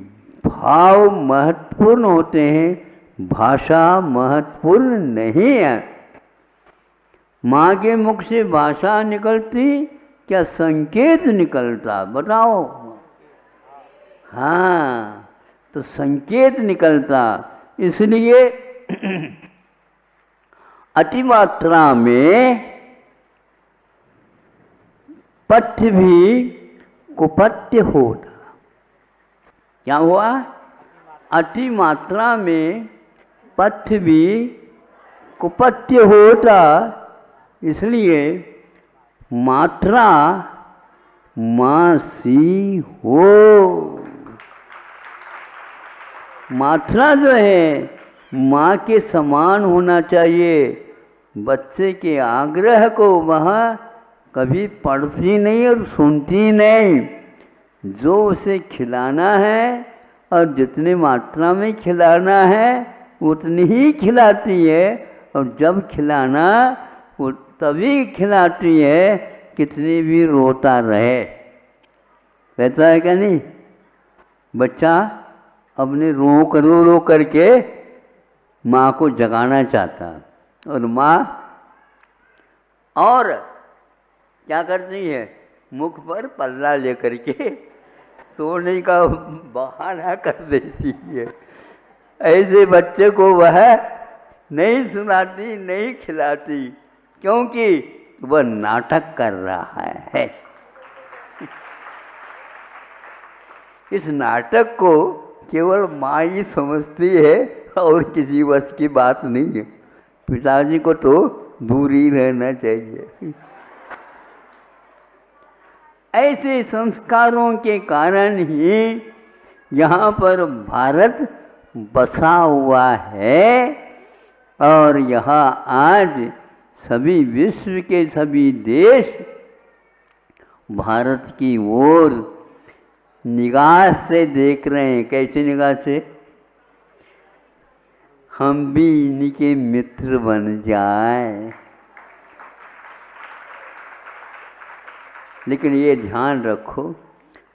भाव महत्वपूर्ण होते हैं, भाषा महत्वपूर्ण नहीं है। माँ के मुख से भाषा निकलती क्या संकेत निकलता? बताओ। हाँ, तो संकेत निकलता। इसलिए अतिमात्रा में पथ्य भी कुपथ्य होता। क्या हुआ? अति मात्रा में पथ्य भी कुपथ्य होता। इसलिए मात्रा माँ सी हो। मात्रा जो है माँ के समान होना चाहिए। बच्चे के आग्रह को वह कभी पढ़ती नहीं और सुनती नहीं। जो उसे खिलाना है और जितनी मात्रा में खिलाना है उतनी ही खिलाती है, और जब खिलाना वो तभी खिलाती है कितनी भी रोता रहे। कहता है क्या नहीं? बच्चा अपने रो करके माँ को जगाना चाहता, और माँ और क्या करती है? मुख पर पल्ला लेकर के सोने का बहाना कर देती है। ऐसे बच्चे को वह नहीं सुनाती, नहीं खिलाती, क्योंकि वह नाटक कर रहा है। इस नाटक को केवल माँ ही समझती है और किसी वश की बात नहीं है। पिताजी को तो दूर ही रहना चाहिए। ऐसे संस्कारों के कारण ही यहाँ पर भारत बसा हुआ है, और यहाँ आज सभी विश्व के सभी देश भारत की ओर निगाह से देख रहे हैं। कैसे निगाह से? हम भी इन्हीं के मित्र बन जाएं। लेकिन ये ध्यान रखो,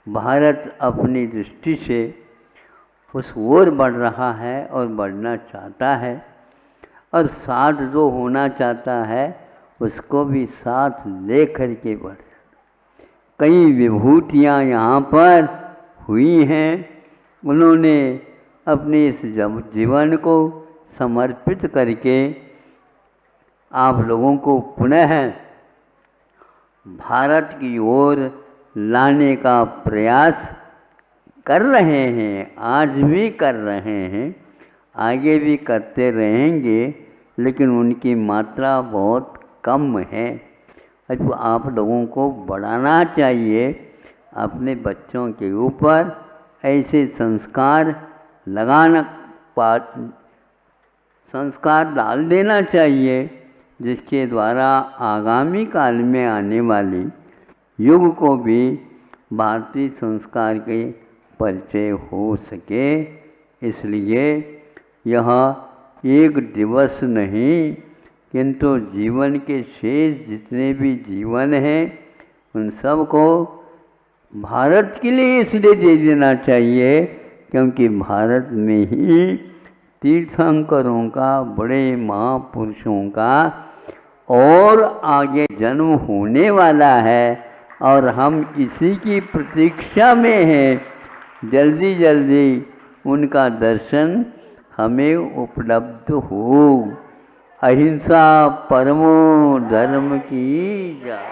भारत अपनी दृष्टि से उस ओर बढ़ रहा है और बढ़ना चाहता है, और साथ जो होना चाहता है उसको भी साथ ले कर के बढ़। कई विभूतियाँ यहाँ पर हुई हैं। उन्होंने अपने इस जीवन को समर्पित करके आप लोगों को पुनः भारत की ओर लाने का प्रयास कर रहे हैं। आज भी कर रहे हैं, आगे भी करते रहेंगे, लेकिन उनकी मात्रा बहुत कम है। तो आप लोगों को बढ़ाना चाहिए। अपने बच्चों के ऊपर ऐसे संस्कार संस्कार डाल देना चाहिए जिसके द्वारा आगामी काल में आने वाली युग को भी भारतीय संस्कार के परिचय हो सके। इसलिए यह एक दिवस नहीं, किंतु जीवन के शेष जितने भी जीवन हैं उन सब को भारत के लिए इसलिए दे देना चाहिए क्योंकि भारत में ही तीर्थंकरों का, बड़े महापुरुषों का और आगे जन्म होने वाला है, और हम इसी की प्रतीक्षा में हैं। जल्दी जल्दी उनका दर्शन हमें उपलब्ध हो। अहिंसा परमो धर्म की जय।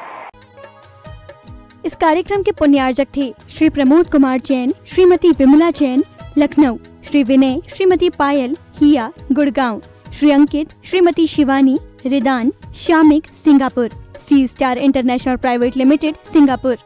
इस कार्यक्रम के पुण्यार्जक थे Shri Pramod Kumar Jain, Shrimati Vimla Jain, Lucknow, Shri Vinay, Shrimati Payal, Hiya, Gurgaon, Shri Ankit, Shrimati Shivani, Ridaan, Shyamik, Singapore, sea star international private limited, Singapore.